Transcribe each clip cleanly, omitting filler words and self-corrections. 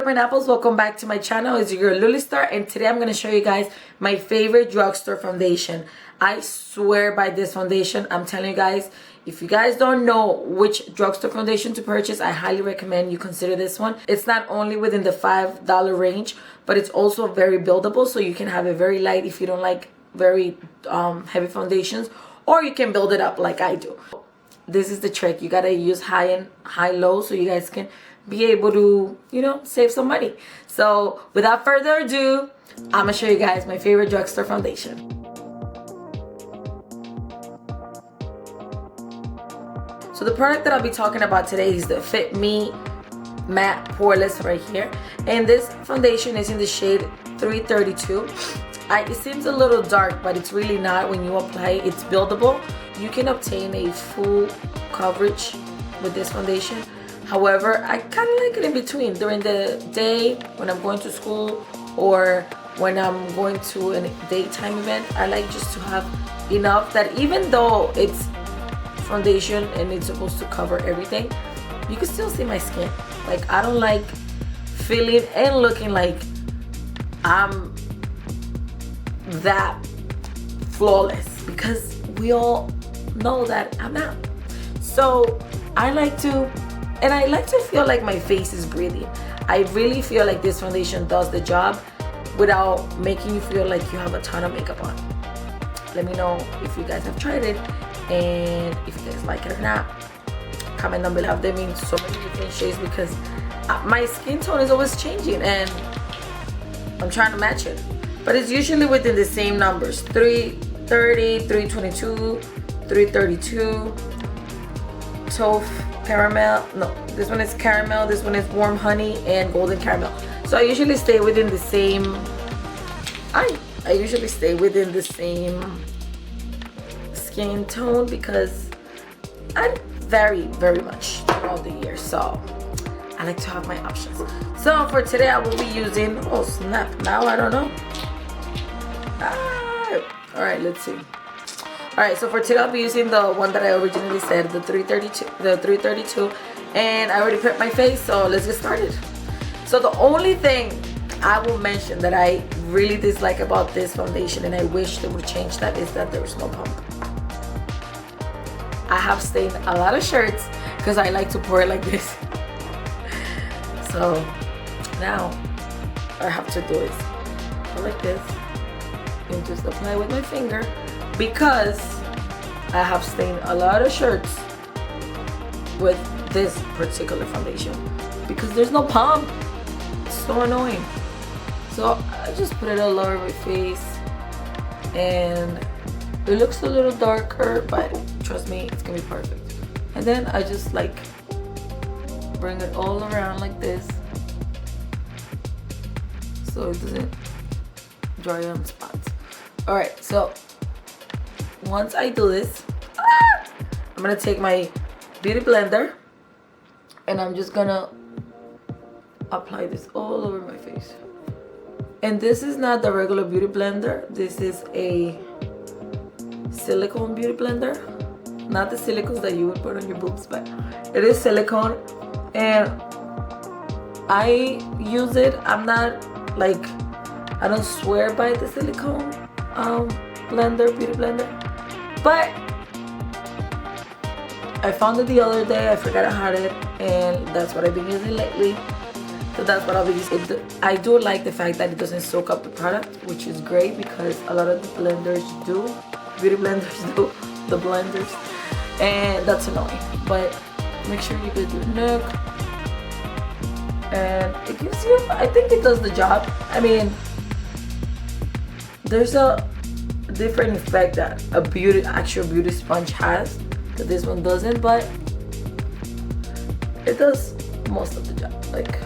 pineapples, welcome back to my channel. It's your girl LULYSTAR, and today I'm going to show you guys my favorite drugstore foundation. I swear by this foundation. I'm telling you guys, if you guys don't know which drugstore foundation to purchase, I highly recommend you consider this one. It's not only within the $5 range, but it's also very buildable, so you can have it very light if you don't like very heavy foundations, or you can build it up like I do. This is the trick. You gotta use high and high-low so you guys can be able to, you know, save some money. So without further ado, I'm gonna show you guys my favorite drugstore foundation. So the product that I'll be talking about today is the Fit Me Matte Poreless right here, and this foundation is in the shade 332. It seems a little dark, but it's really not. When you apply it, it's buildable. You can obtain a full coverage with this foundation. However, I kind of like it in between. During the day, when I'm going to school, or when I'm going to a daytime event, I like just to have enough that even though it's foundation and it's supposed to cover everything, you can still see my skin. Like, I don't like feeling and looking like I'm that flawless, because we all know that I'm not. So I like to feel like my face is breathing. I really feel like this foundation does the job without making you feel like you have a ton of makeup on. Let me know if you guys have tried it and if you guys like it or not. Comment down below. They mean so many different shades, because my skin tone is always changing and I'm trying to match it. But it's usually within the same numbers: 330, 322, 332. Taupe caramel. No, this one is caramel. This one is warm honey and golden caramel. So I usually stay within the same. I usually stay within the same skin tone because I vary very much throughout the year. So I like to have my options. So for today, I will be using. Oh snap! Now I don't know. All right, let's see. All right, so for today I'll be using the one that I originally said, the 332, and I already prepped my face, so let's get started. So the only thing I will mention that I really dislike about this foundation, and I wish they would change that, is that there is no pump. I have stained a lot of shirts because I like to pour it like this. So now I have to do is go like this and just apply with my finger, because I have stained a lot of shirts with this particular foundation because there's no pump. It's so annoying. So I just put it all over my face, and it looks a little darker, but trust me, it's gonna be perfect. And then I just like bring it all around like this so it doesn't dry on spots. All right, so once I do this, I'm gonna take my beauty blender and I'm just gonna apply this all over my face. And this is not the regular beauty blender. This is a silicone beauty blender. Not the silicones that you would put on your boobs, but it is silicone. And I use it. I'm not like, I don't swear by the silicone beauty blender, but I found it the other day. I forgot I had it, and that's what I've been using lately. So that's what I'll be using. I do like the fact that it doesn't soak up the product, which is great, because a lot of the blenders do, beauty blenders do, the blenders, and that's annoying. But make sure you get your neck, and it gives you, I think it does the job. I mean, there's a different effect that a actual beauty sponge has that this one doesn't, but it does most of the job. Like,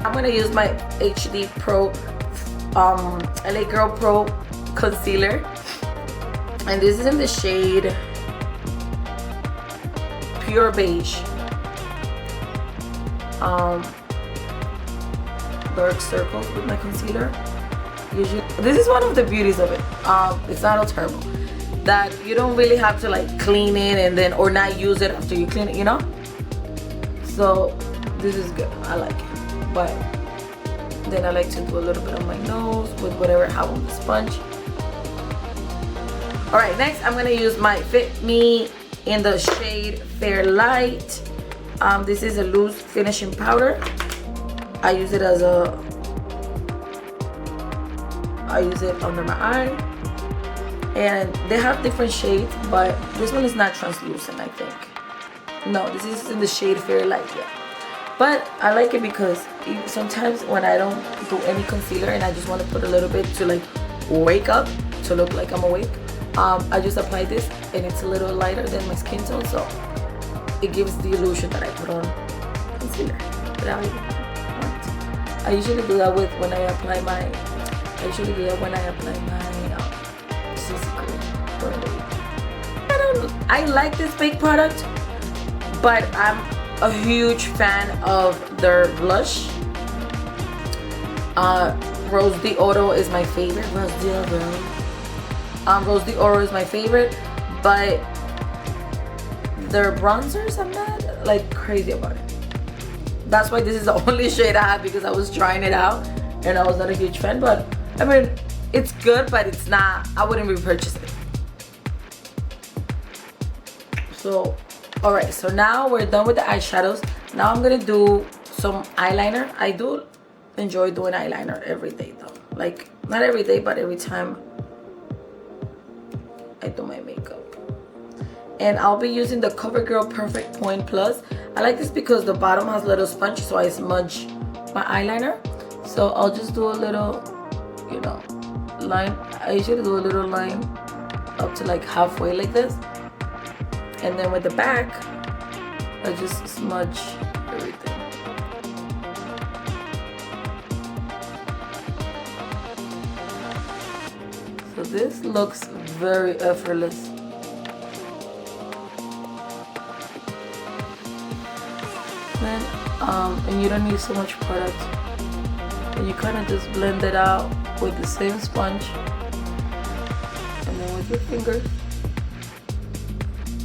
I'm gonna use my HD Pro LA Girl Pro concealer, and this is in the shade Pure Beige. Dark circles with my concealer. Usually, this is one of the beauties of it. It's not terrible that you don't really have to like clean it and then, or not use it after you clean it, you know. So this is good. I like it. But Then I like to do a little bit on my nose with whatever I have on the sponge. Alright, next I'm going to use my Fit Me in the shade Fair Light. This is a loose finishing powder. I use it under my eye. And they have different shades, but this one is not translucent, I think. No, this is in the shade Fair Light, yeah. But I like it because sometimes when I don't do any concealer and I just want to put a little bit to like wake up, to look like I'm awake, I just apply this and it's a little lighter than my skin tone, so it gives the illusion that I put on concealer without even want. I usually do that when I apply my CC cream during the week. I like this fake product, but I'm a huge fan of their blush. Rose d'Oro is my favorite. Rose d'Oro is my favorite, but their bronzers I'm not like crazy about it. That's why this is the only shade I have, because I was trying it out and I was not a huge fan. But I mean, it's good, but it's not, I wouldn't repurchase it. So alright, so now we're done with the eyeshadows. Now I'm gonna do some eyeliner. I do enjoy doing eyeliner every day though. Like, not every day, but every time I do my makeup. And I'll be using the CoverGirl Perfect Point Plus. I like this because the bottom has a little sponge, so I smudge my eyeliner. So I'll just do a little, you know, line. I usually do a little line up to like halfway like this. And then with the back, I just smudge everything. So this looks very effortless. Then, and you don't need so much product. And you kind of just blend it out with the same sponge. And then with your fingers,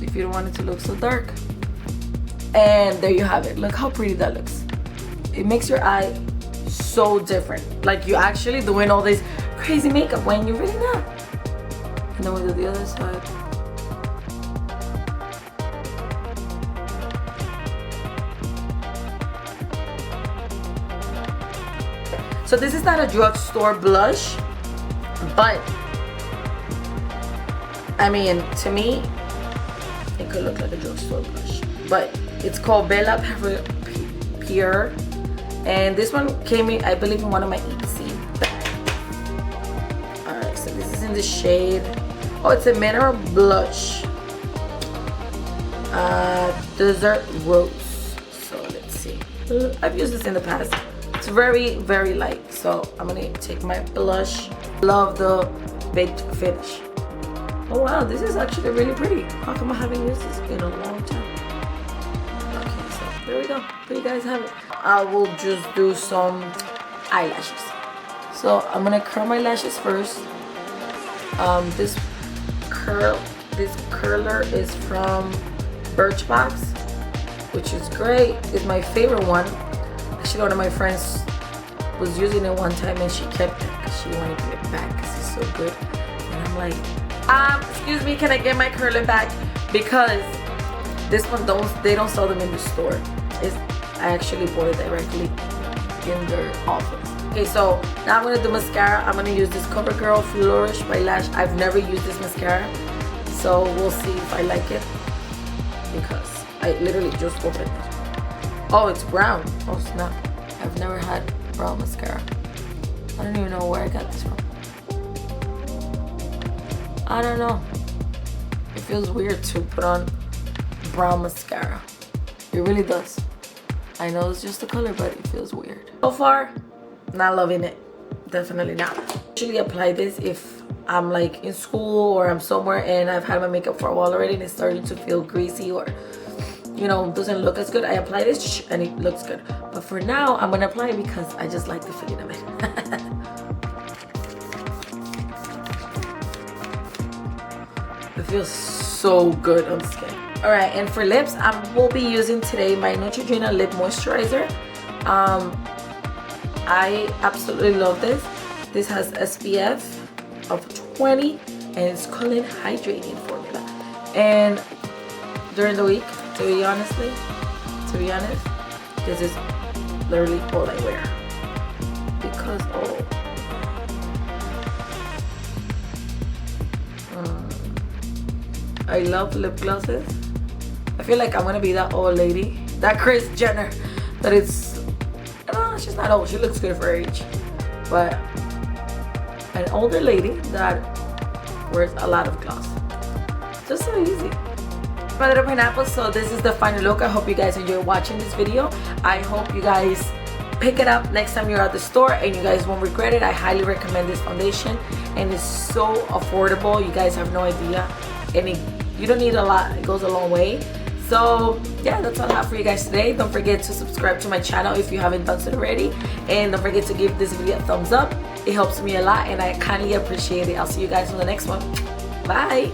if you don't want it to look so dark. And there you have it. Look how pretty that looks. It makes your eye so different. Like you're actually doing all this crazy makeup when you're really not. And then we do the other side. So this is not a drugstore blush, but I mean, to me, it could look like a drugstore blush, but it's called Bella Pure, and this one came in, I believe, in one of my EC bags. Alright, so this is in the shade, oh, it's a mineral blush, Desert Rose. So let's see, I've used this in the past. It's very, very light, so I'm gonna take my blush. Love the baked finish. Oh wow, this is actually really pretty. How come I haven't used this in a long time? Okay, so there we go. There you guys have it. I will just do some eyelashes. So I'm gonna curl my lashes first. This curler is from Birchbox, which is great. It's my favorite one. Actually, one of my friends was using it one time and she kept it because she wanted to get it back because it's so good. And I'm like, excuse me, can I get my curler back? Because this one they don't sell them in the store. I actually bought it directly in their office. Okay, so now I'm gonna do mascara. I'm gonna use this CoverGirl Flourish by Lash. I've never used this mascara, so we'll see if I like it because I literally just opened it. Oh, it's brown. Oh snap. I've never had brown mascara. I don't even know where I got this from. I don't know. It feels weird to put on brown mascara. It really does. I know it's just the color, but it feels weird. So far, not loving it. Definitely not. I usually apply this if I'm like in school or I'm somewhere and I've had my makeup for a while already and it's starting to feel greasy or, you know, doesn't look as good. I apply this and it looks good. But for now, I'm gonna apply it because I just like the feeling of it. It feels so good on skin. All right, and for lips, I will be using today my Neutrogena lip moisturizer. I absolutely love this. This has SPF of 20 and it's cooling hydrating formula. And during the week, to be honest, this is literally all I wear. Because I love lip glosses. I feel like I'm gonna be that old lady, that Kris Jenner, that it's, she's not old, she looks good for her age, but an older lady that wears a lot of gloss. Just so easy. My little pineapple, so this is the final look. I hope you guys enjoy watching this video. I hope you guys pick it up next time you're at the store and you guys won't regret it. I highly recommend this foundation and it's so affordable. You guys have no idea. And you don't need a lot, it goes a long way. So yeah, that's all I have for you guys today. Don't forget to subscribe to my channel if you haven't done so already, and don't forget to give this video a thumbs up. It helps me a lot and I kindly appreciate it. I'll see you guys on the next one. Bye.